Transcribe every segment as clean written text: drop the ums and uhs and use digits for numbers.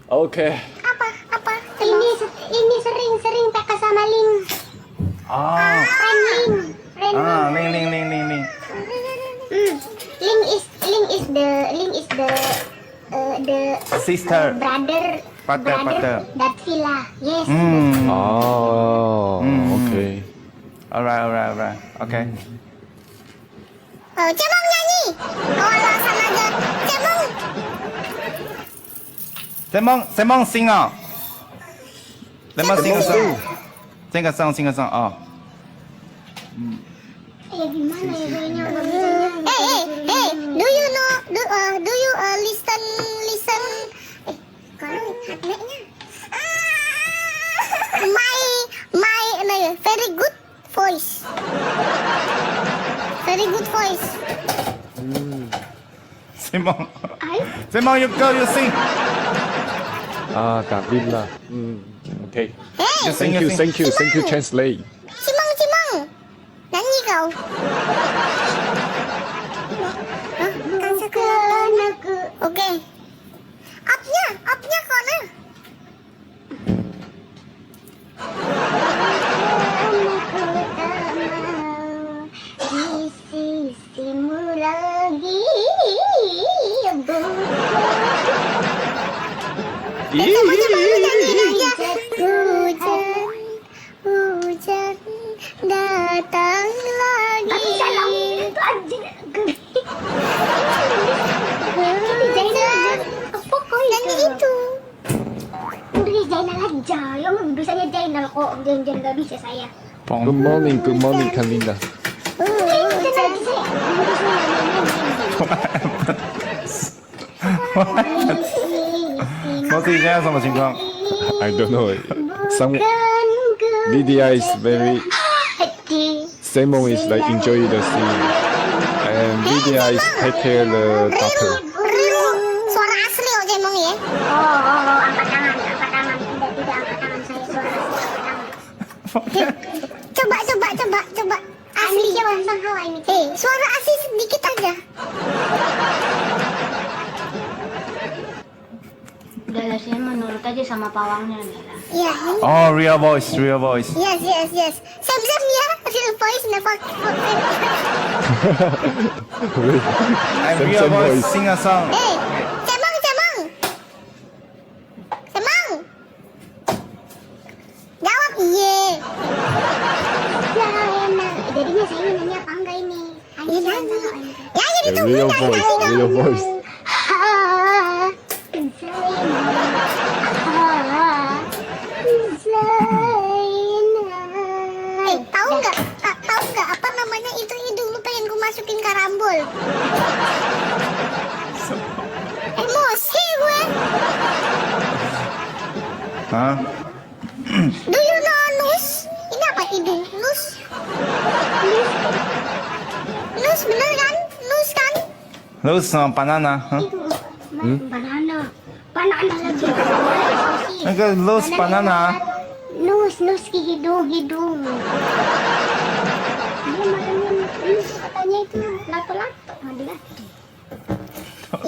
Oke. Apa? Ini sering pakai sama Ling. Ah. Ling. Ling. Ling is the Sister. brother that villa. Yes. Oh. Okay. Alright. Okay. Cemong nyanyi. Alasan aja. Semong singer. Semong singer song. Oh. Gimana ya kayaknya nggak bisa. Do you know? Do you listen? Kalau hatnya. My very good voice. Very good voice. Semong, you go, you sing. Davila. Okay. Hey, You sing. Thank you, translate. Cimong. Nyanyi kau. Oke. Upnya kona. Di sisimu lagi. Hujan datang lagi. Nyanyi itu. Udah Jainal aja. Yang bisanya Jainal kok. Jangan gak bisa saya. Good morning, Kalinda. Mostly现在什么情况？ I don't know. Some vidhia is very. Simon is like enjoy the scene, and vidhia is prepare the daughter. Suara asli oh Cemong ya. Angkat tangan. Tidak angkat tangan saya suara asli. Coba. Asli coba somehow ini. Suara asli sedikit aja. Udah lah, saya menurut aja sama pawangnya nih lah. Iya. Oh, real voice. Yes. Sam ya, real voice never. And real voice sing a song. Cemong. Jawab iya. Jadinya saya nanya apa enggak ini? Ya jadi The real voice. Tahu nggak apa namanya itu hidung lu pengen gue masukin karambol. Emosi gue. Hah? Do you know nus? Ini apa hidung? Nus bener kan? Nus kan? Those banana. Huh? Banana lagi. 那个 those banana. Nus ki hidung. Dia malamnya nus katanya itu lato-lato.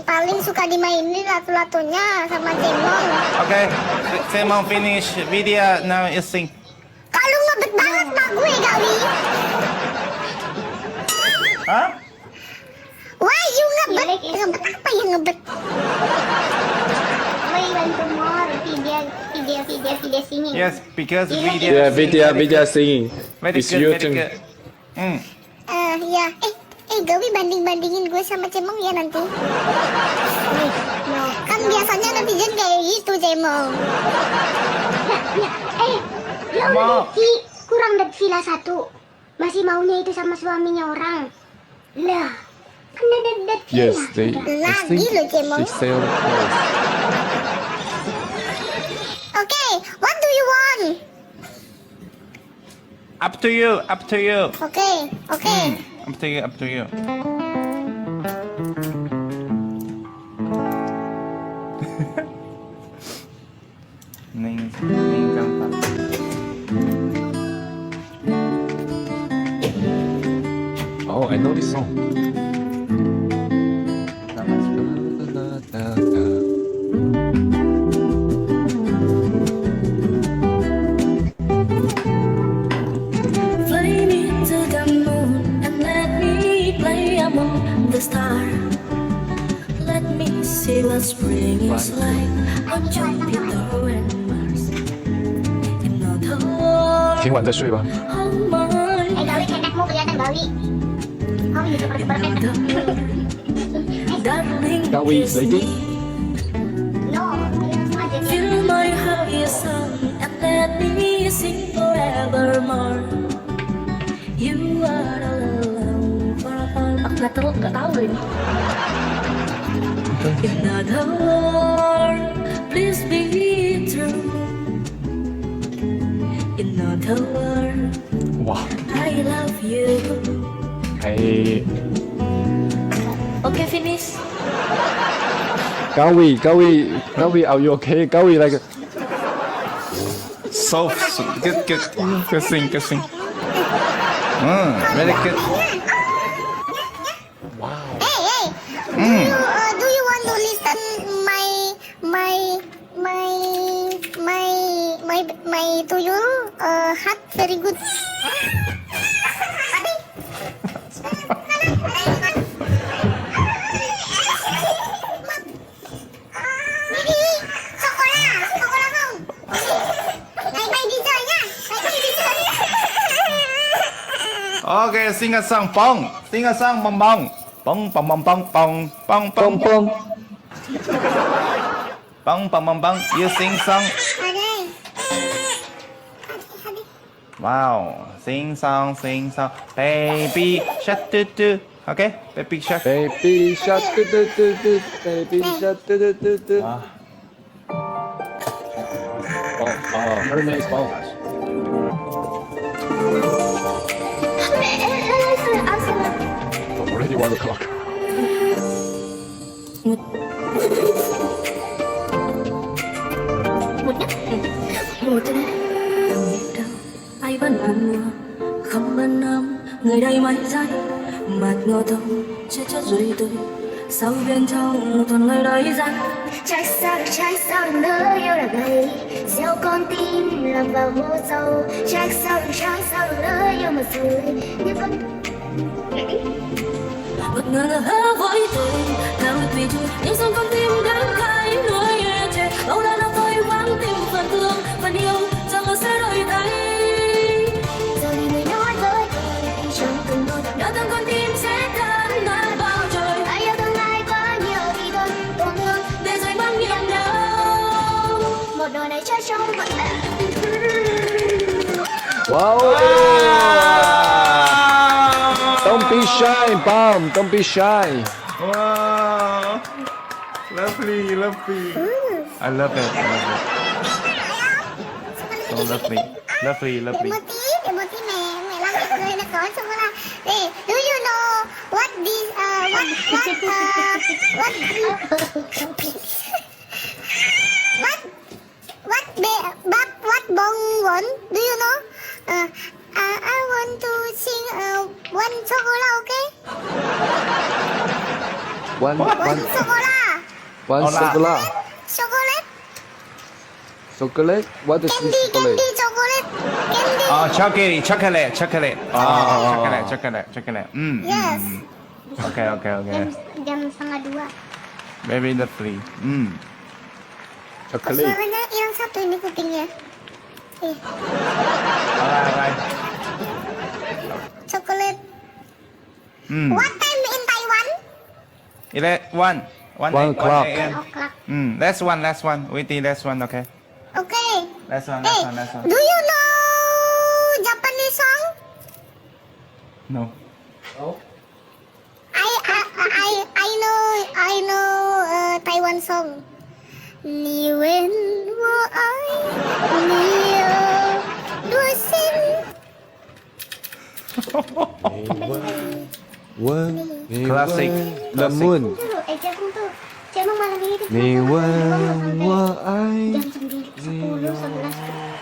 Paling suka dimainin lato-latonya sama Cemong. Okay, Semong finish vidhia now you sing. Kalau ngebet banget mak gue Gawi. Huh? Why you ngebet? Ngebet apa yang ngebet? We want to more vidhia singing. Yes, because Yeah, vidhia singing. Very It's good, your very turn. good. Ya. Gawi banding-bandingin gue sama Cemong ya nanti. Kan biasanya netizen kayak gitu Cemong. Ya udah kurang dari villa 1. Masih maunya itu sama suaminya orang. Lah, kan ada villa. Yes, I Lagi think lo Cemong. they sell the place. Okay, what do you want? Up to you. Okay. Up to you. Ning gampang. Oh, I know this song. like on Jupiter and Mars. In other words, 听完再睡吧。 how much Gawi kayak mau kelihatan Gawi. Oh, ini super darling Gawi kiss lady. me. No, Fill my heart with song and let me sing forevermore. You are the love for all. Aku nggak tahu ini. In other words, please be true. In other words, 哇， I love you. 哎 Okay, finish. Gawi, are you okay? Gawi like So good, good sing, good sing. Very good. Hey, do you want to listen my to you heart very good. Sekolah không? Mày đi chơi nhá. Mày đi chơi. Okay, sing a song, bong. Sing a song, bong bong. Bong bong bong bong bong bong bong bong. bong bong bong bong. You sing song. Ở đây. Wow, sing song, baby shark do do. Okay, baby shark. Baby shark, do do do do. Baby shark, do do do do. Her name is Bong. Already 1 o'clock. Một đêm đâu ai vẫn buồn không bên năm người đây mãi dãi mặt ngờ thông chết rồi tôi sau bên trong thuần lời đấy răng Trái sao đừng nỡ yêu là gầy gieo con tim làm vào hố sâu trái sao đừng nỡ yêu mà rồi như con bất ngờ hứa với tôi theo tùy chung nhưng xong con tim đã khai nuối trẻ bao lâu nào tôi vắng tìm phần thương phần yêu rằng sẽ đổi thay rồi người nói với tôi trong từng một đã từng con tim sẽ tan nát bao trời ai yêu tương lai quá nhiều thì tôi tổn thương để rồi mang niềm đau một đời này chơi trong vận Wow. Don't be shy, Bong. Don't be shy. Wow, lovely. I love it. So lovely. Emoji mẹ lăng cười nó có xong là hey, do you know what this what Bong want? Do you know? I want to sing one chocolate, okay? One Chocolate. chocolate. Chocolate? What is this chocolate? Candy chocolate. Candy. Oh, chocolate. Oh, chocolate. Yes. Okay. Jam 1:30. Very lovely. Chocolate. Suaranya hilang satu ini kupingnya. Alright. Chocolate. What time in Taiwan? 1 o'clock. 1 a.m. O'clock. Last one. Waiting, last one, okay? Okay. Last one. Do you know Japanese song? No. I know Taiwan song. 你问我爱你有多深？ Classic. The moon. Dulu, Jagung tuh. Jagung malam ini tuh. 你问我爱 Jam 9, 10, 11,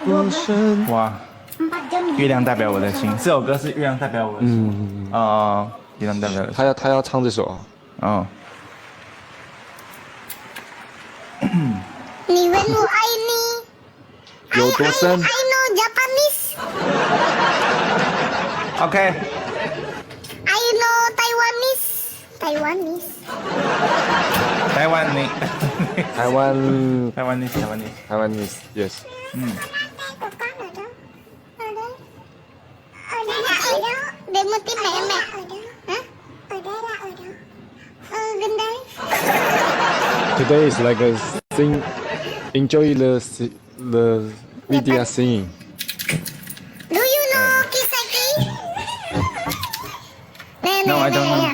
多深？ 哇， 4 jam. 月亮代表我的心，这首歌是月亮代表我的心。月亮代表我的心。他要唱这首。哦。你问我爱你有多深 I know Japanese. Okay. I know Taiwanese. Taiwanese. Taiwanese. Taiwanese, yes. Có con ở đâu? Ở đây. Ở đây là ở đâu? Để một tí mẹ mẹ. Hả? Ở đây là ở đâu? Gần đây. Today is like a sing. Enjoy the video singing. Do you know Kisaki? No, I don't know.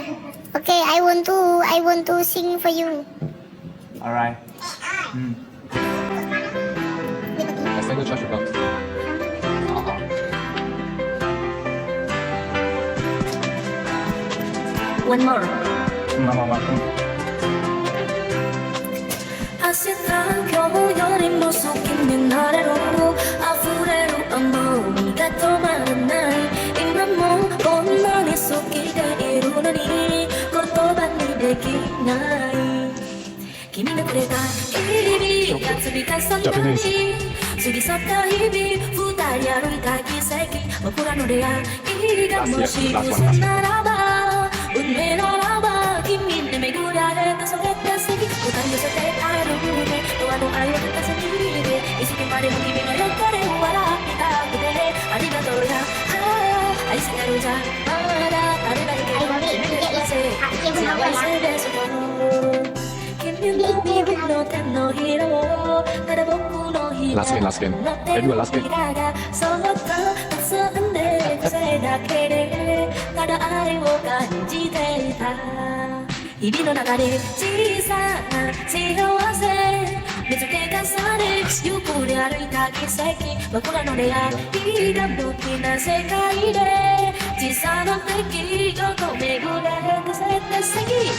Okay, I want to sing for you. Alright. I send the trash box. One more. 아시다 겨우 여린 모습 있는 아래로 아프레로 안보니가 더 많은 날 입만 먹고 너네 속기대 이루느니 것도 받니 되기 나이君のくれた日々が積み重なり過ぎ去った日々二人歩いた奇跡僕らの出会いがもし嘘ならば運命ならば君に巡り会えたそれって素敵二人寄せて歩いてドアの愛を立たずにいていつまでも君の横で笑いたくてありがとうや愛するじゃまだあれだけど君でいせ幸せですと君の僕の手のひらをただ僕のひら Last game. Everyone last game. そっと結んで癖だけでただ愛を感じていた日々の中で小さな幸せ見つけ重ねゆっくり歩いた奇跡僕らの出会いが無気な世界で小さな出来事巡れてせてすぎ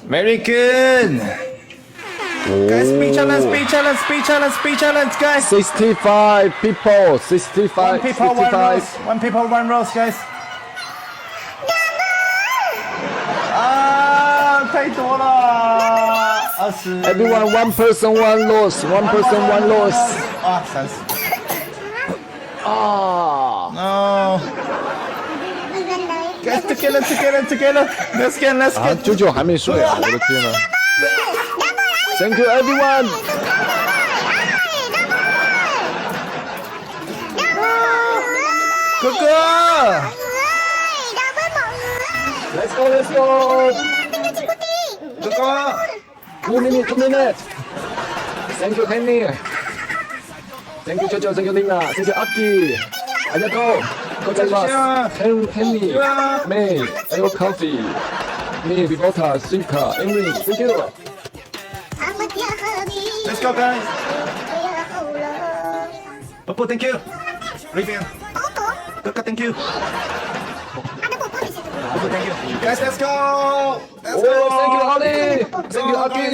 Very good. Guys, speed challenge, guys. 65 people. 65. One people, 55. one rose. One people, one rose, guys. 太多了。20。 Everyone, one person, one loss. One person, one loss. 30。Ah. No. Guys, together. Let's get. 啊，舅舅还没睡啊！我的天呐 ！Thank you, everyone. Go go. Let's go. Go go. 2 minutes. Thank you, Henny. Thank you, Jojo. Thank you, Lina. Thank you, Aki. Arigato. Gozaimasu. Henny. May. Ayo coffee. Me, Bibota, Simka, Emily. Thank you. Let's go, guys. Popo, thank you. Rivian. Kaka, thank you. Popo, thank you. Guys, let's go. Let's go. Oh, thank you, Ali. Thank you, Aki.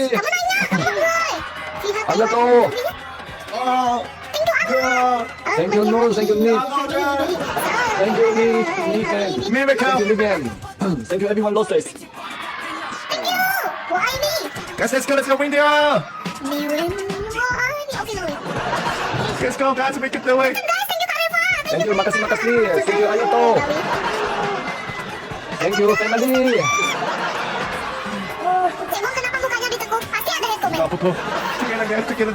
Arigato. Oh. Go. Thank you, Nur. Thank you, Nick. Thank you, Nick. Miracle. Thank you, Vivian. Thank you, everyone. Losses. Guys, let's go, India. Let's go, guys, make it the way. Thank you, makasih. Thank you, Arigato. Thank you, family. Kenapa mukanya ditekuk? Pasti ada rekomen. Go, Popo. Together, guys, together.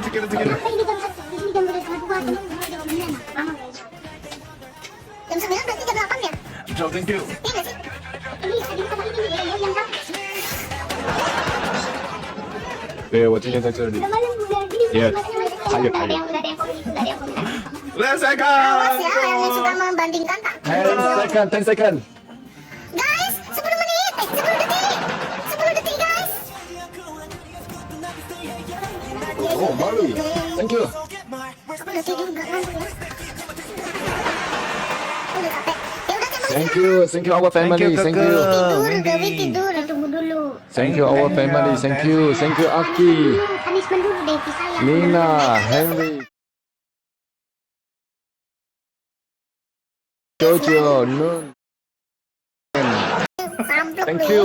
Jam 9 berarti jam 8 ya? Joe, thank you. Iya nggak sih? Jam 8. 对，我今天在这里。也拍也拍。 Let's go. Awas ya yang suka membandingkan tak? 10 second. Guys, 10 menit. 10 detik. 10 detik guys. Oh, Mari. Thank you. Aku udah tidur nggak ngantuk ya? Udah capek. Ya udah teman. Thank you, our family. Thank you. Tidur, Gawi tidur. Tunggu dulu. Thank you, our family. Thank you, Aki. Punishment dulu deh, saya. Nina, Henry. Jojo, Nun. Amplop Thank lu you.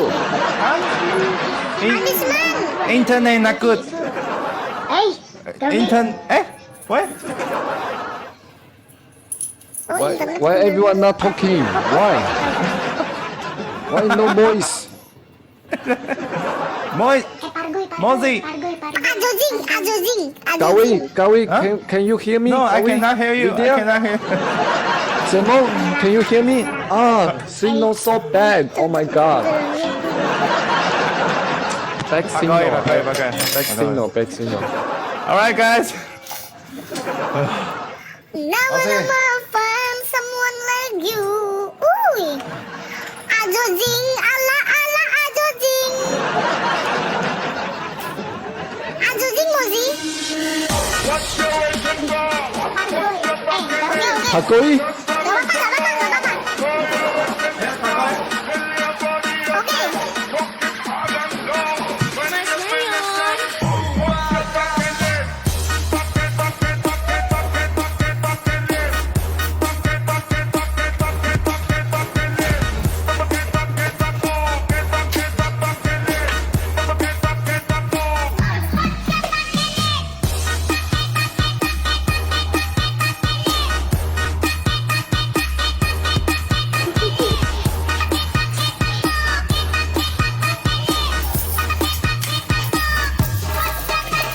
Punishment. Internet not good. Hey, What? Why everyone not talking? Why no voice? Moi. Pargoy. Mozi. Ajojing. Gawi, Huh? can you hear me? No, I Gawi? cannot hear you. I Vidhia? cannot hear. Simon, can you hear me? Signal so bad. Oh my god. Back signal. Back signal. All right, guys. Never find someone like you. Uy. Ajojing, ala Ajojing. Ajojing Mozi. Pargoy. Pargoy? Gak apa-apa. Oke.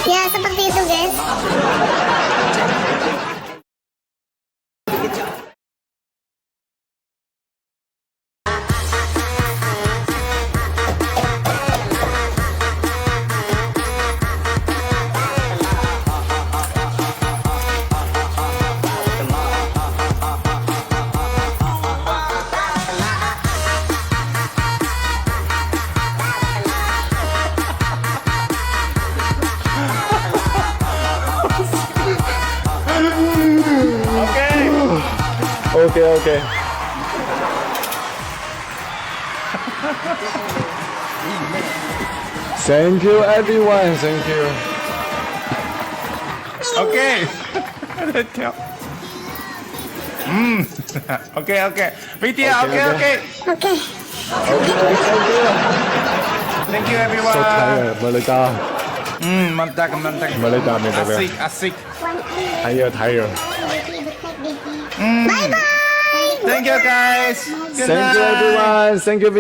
Ya, seperti itu, guys. Okay. Thank you, everyone. Thank you. Okay. Okay. Vidhia, okay. Oke. Okay, thank you. Thank you, everyone. So tired. Malita. Mantap. Malita, Asik. tired. Bye-bye. Thank you, guys. Good Thank you, night. everyone. Thank you.